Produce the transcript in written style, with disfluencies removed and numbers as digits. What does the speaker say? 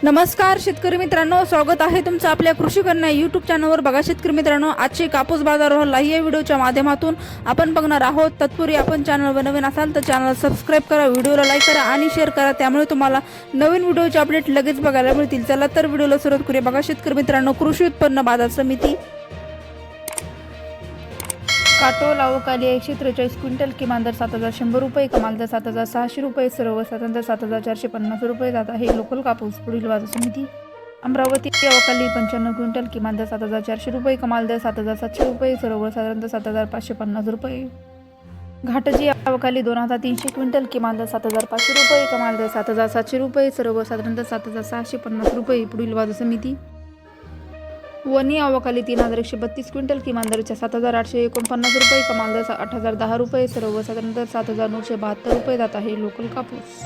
नमस्कार शेतकरी मित्रांनो, स्वागत आहे तुमचं आपल्या कृषी कन्या यूट्यूब चॅनलवर. बघा शेतकरी मित्रांनो, आजचे कापूस बाजारावर लाईव्ह या व्हिडिओच्या माध्यमातून आपण बघणार आहोत. तत्पूर्वी आपण चॅनलवर नवीन असाल तर चॅनल सबस्क्राईब करा, व्हिडिओला लाईक करा आणि शेअर करा, त्यामुळे तुम्हाला नवीन व्हिडिओचे अपडेट लगेच बघायला मिळतील. चला तर व्हिडिओला सुरुवात करूया. बघा शेतकरी मित्रांनो, कृषी उत्पन्न बाजार समिती काटोल अवकाली 143 क्विंटल, किमान दर 7,100 रुपये, कमाल दर 7,600 रुपये, सर्वसाधारण दर 7,450 रुपये जात आहे. लोकल कापूस पुढील बाजार समिती अमरावती अवकाली 95 क्विंटल, किमान दर 7,400 रुपये, कमाल दर 7,700 रुपये, सर्वसाधारण दर 7,550 रुपये. घाटजी अवकाली 2,300 क्विंटल, किमान दर 7,500 रुपये, कमाल दर 7,700 रुपये, सर्वसाधारण दर 7,650 रुपये. पुढील बाजार समिती वणी अवकाली 3,132 क्विंटल, किमान दर 7,849 रुपये, कमाल दर 8,010 रुपये, सर्वसाधारण दर 7,972 रुपये जात आहे. लोकल कापूस